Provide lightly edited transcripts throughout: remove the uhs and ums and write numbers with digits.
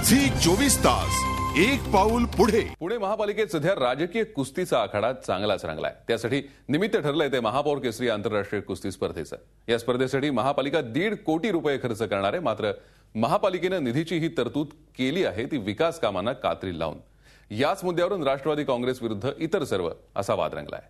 Zee 24 तास एक पाऊल पुढे। पुणे महापालिकेत सध्या राजकीय कुस्तीचा आखाडा चांगलाच रंगलाय। त्यासाठी निमित्त ठरलंय ते महापौर केसरी आंतरराष्ट्रीय कुस्ती स्पर्धेचं। या स्पर्धेसाठी महापालिका 1.5 कोटी रुपये खर्च करणार आहे। मात्र महापालिकेने निधीची ही तरतूद केली आहे ती विकास कामांना कात्री लावून। याच मुद्द्यावरून राष्ट्रवादी काँग्रेस विरुद्ध इतर सर्व असा वाद रंगलाय।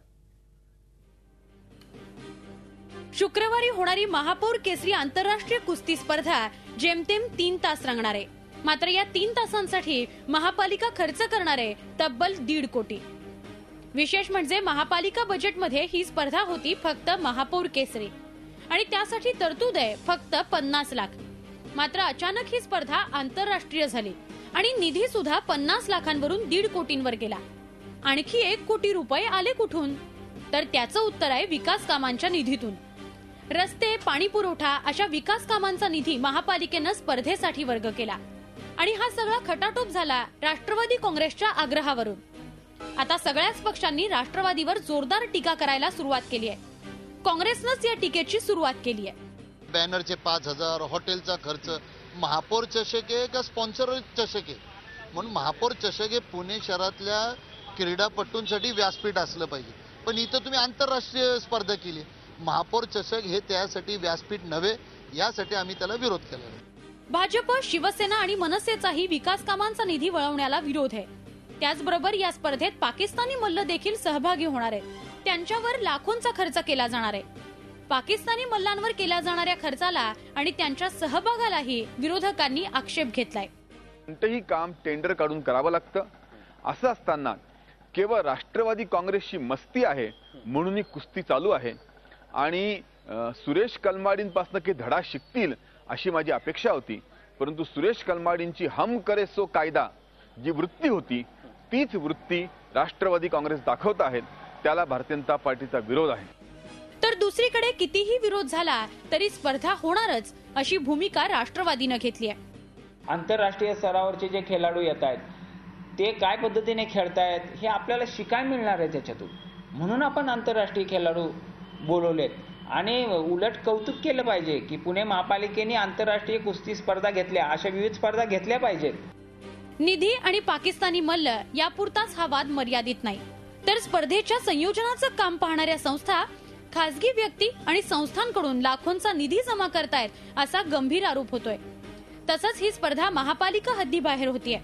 शुक्रवारी होणारी महापौर केसरी आंतरराष्ट्रीय कुस्ती स्पर्धा जेमतेम 3 तास रंगणार आहे। मात्र या 3 तासांसाठी महापालिका खर्च करणार आहे तब्बल 1.5 कोटी। विशेष म्हणजे महापालिका बजेटमध्ये ही स्पर्धा होती फक्त महापौर केसरी आणि त्यासाठी तरतूद आहे फक्त 50 लाख। मात्र अचानक ही स्पर्धा आंतरराष्ट्रीय झाली आणि निधी सुद्धा 50 लाखांवरून 1.5 कोटींवर गेला। आणखी 1 कोटी रुपये आले कुठून? तर त्याचं उत्तर आहे विकास कामांच्या निधीतून। रस्ते, पाणी पुरवठा अशा विकास कामांचा निधी महापालिकेनं स्पर्धेसाठी वर्ग केला आणि हा सगळा खटाटोप झाला राष्ट्रवादी काँग्रेसच्या आग्रहावरून। आता सगळ्याच पक्षांनी राष्ट्रवादीवर जोरदार टीका करायला सुरुवात केली आहे। काँग्रेसनंच या टीकेची सुरुवात केली आहे। बॅनरचे 5000, हॉटेलचा खर्च, महापौर चषक आहे का स्पॉन्सर चषक आहे? म्हणून महापौर चषक हे पुणे शहरातल्या क्रीडापटूंसाठी व्यासपीठ असलं पाहिजे, पण इथं तुम्ही आंतरराष्ट्रीय स्पर्धा केली। महापौर चषक हे त्यासाठी व्यासपीठ नव्हे, यासाठी आम्ही त्याला विरोध केला। भाजप, शिवसेना आणि मनसेचाही विकास कामांचा निधी वळवण्याला विरोध आहे। त्याचबरोबर या स्पर्धेत पाकिस्तानी मल्ल देखील सहभागी होणार आहेत। त्यांच्यावर लाखोंचा खर्च केला जाणार आहे। पाकिस्तानी मल्लांवर केल्या जाणाऱ्या खर्चाला आणि त्यांच्या सहभागालाही विरोधकांनी आक्षेप घेतलाय। कोणतेही काम टेंडर काढून करावं लागतं, असं असताना केवळ राष्ट्रवादी काँग्रेसची मस्ती आहे म्हणून ही कुस्ती चालू आहे आणि सुरेश कलमाडींपासून की धडा शिकतील अशी माझी अपेक्षा होती। परंतु सुरेश कलमाडींची हम करे सो कायदा जी वृत्ती होती तीच वृत्ती राष्ट्रवादी काँग्रेस दाखवत आहेत, त्याला भारतीय जनता पार्टीचा विरोध आहे। तर दुसरीकडे कितीही विरोध झाला तरी स्पर्धा होणारच अशी भूमिका राष्ट्रवादीने घेतली आहे। आंतरराष्ट्रीय स्तरावरचे जे खेळाडू येत आहेत ते काय पद्धतीने खेळतायत हे आपल्याला शिकायला मिळणार आहे त्याच्यातून, म्हणून आपण आंतरराष्ट्रीय खेळाडू बोलवलेत आणि उलट कौतुक केलं पाहिजे की पुणे महापालिकेने आंतरराष्ट्रीय कुस्ती स्पर्धा घेतल्या, अशा विविध स्पर्धा घेतल्या पाहिजेत। निधी आणि पाकिस्तानी मल्ल यापुरताच हा वाद मर्यादित नाही, तर स्पर्धेच्या संयोजनाचं काम पाहणाऱ्या संस्था, खासगी व्यक्ती आणि संस्थांकडून लाखोंचा निधी जमा करतायत असा गंभीर आरोप होतोय। तसंच ही स्पर्धा महापालिका हद्दीबाहेर होतीये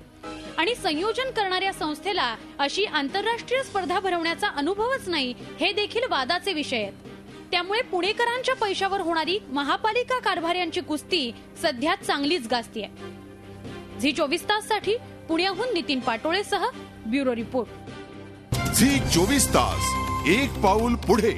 आणि संयोजन करणाऱ्या संस्थेला अशी आंतरराष्ट्रीय स्पर्धा भरवण्याचा अनुभवच नाही, हे देखील वादाचे विषय आहेत। त्यामुळे पुणेकरांच्या पैशावर होणारी महापालिका कारभाऱ्यांची कुस्ती सध्या चांगलीच गाजतीये। झी 24 ताससाठी पुण्याहून नितीन पाटोळेसह ब्युरो रिपोर्ट। झी 24 तास एक पाऊल पुढे।